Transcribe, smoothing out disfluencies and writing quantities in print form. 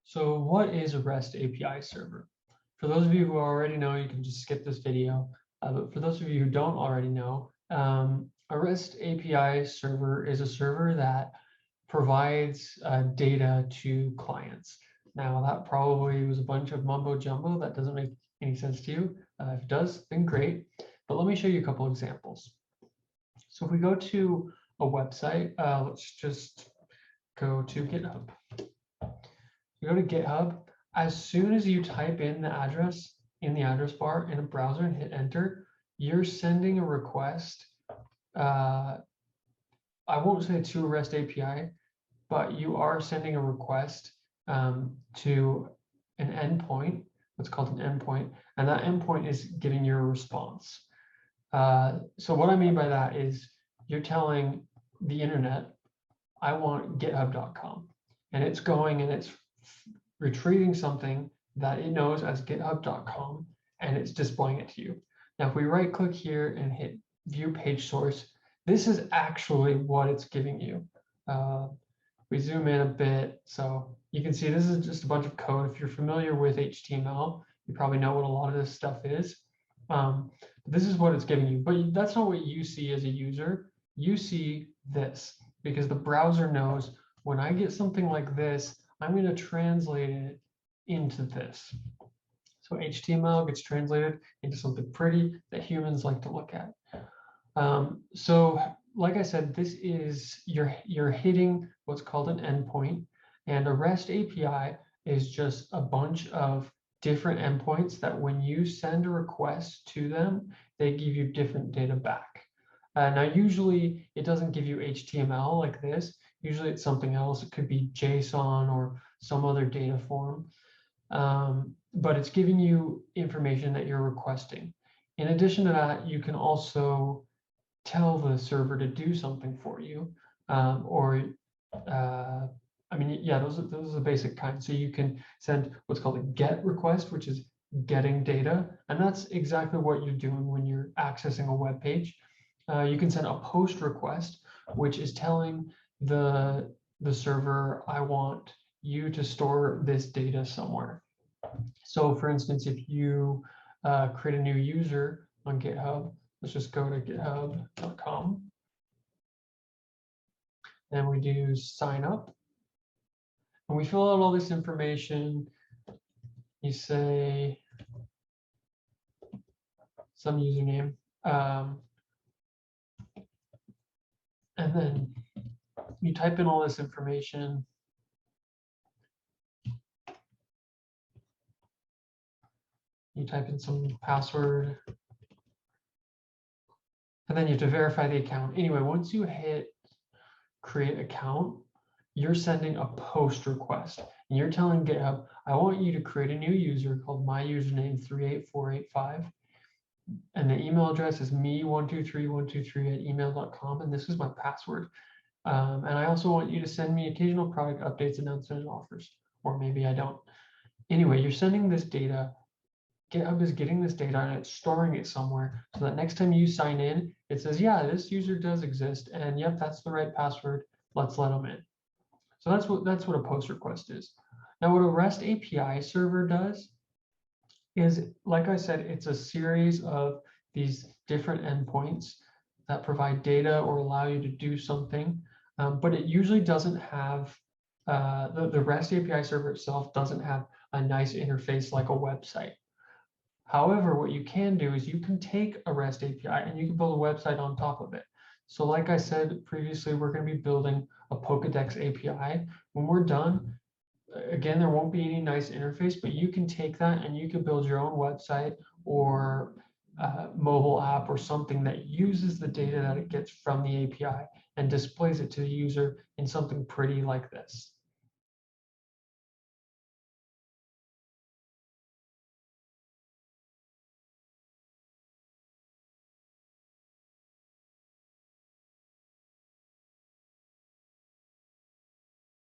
So what is a REST API server? For those of you who already know, you can just skip this video. But for those of you who don't already know, a REST API server is a server that provides data to clients. Now, that probably was a bunch of mumbo jumbo that doesn't make any sense to you. If it does, then great. But let me show you a couple examples. So if we go to a website, let's just go to GitHub. You go to GitHub, as soon as you type in the address in the address bar in a browser and hit enter, you're sending a request. I won't say to a REST API, but you are sending a request to an endpoint, what's called an endpoint, and that endpoint is giving you a response. So what I mean by that is you're telling the internet, I want github.com, and it's going and it's retrieving something that it knows as github.com, and it's displaying it to you. Now, if we right click here and hit view page source, this is actually what it's giving you. We zoom in a bit, so you can see this is just a bunch of code. If you're familiar with HTML, you probably know what a lot of this stuff is. This is what it's giving you, but that's not what you see as a user. You see this because the browser knows when I get something like this, I'm going to translate it into this. So HTML gets translated into something pretty that humans like to look at. So like I said, this is you're hitting what's called an endpoint, and a REST API is just a bunch of different endpoints that when you send a request to them, they give you different data back. Now, usually it doesn't give you HTML like this. Usually it's something else. It could be JSON or some other data form, but it's giving you information that you're requesting. In addition to that, you can also tell the server to do something for you, I mean, yeah, those are the basic kinds. So you can send what's called a GET request, which is getting data, and that's exactly what you're doing when you're accessing a web page. You can send a POST request, which is telling the server, I want you to store this data somewhere. So for instance, if you create a new user on GitHub, let's just go to github.com, and we do sign up, and we fill out all this information. You say some username, and then you type in all this information. You type in some password, and then you have to verify the account. Anyway, once you hit create account, you're sending a POST request, and you're telling GitHub, I want you to create a new user called my username 38485, and the email address is me123123@email.com, and this is my password. And I also want you to send me occasional product updates, announcements, and offers, or maybe I don't. Anyway, you're sending this data. GitHub is getting this data and it's storing it somewhere, so that next time you sign in, it says, yeah, this user does exist, and yep, that's the right password. Let's let them in. So that's what a POST request is. Now, what a REST API server does is, like I said, it's a series of these different endpoints that provide data or allow you to do something, but it usually doesn't have, the REST API server itself doesn't have a nice interface like a website. However, what you can do is you can take a REST API and you can build a website on top of it. So like I said previously, we're going to be building a Pokédex API. When we're done, again, there won't be any nice interface, but you can take that and you can build your own website or mobile app or something that uses the data that it gets from the API and displays it to the user in something pretty like this.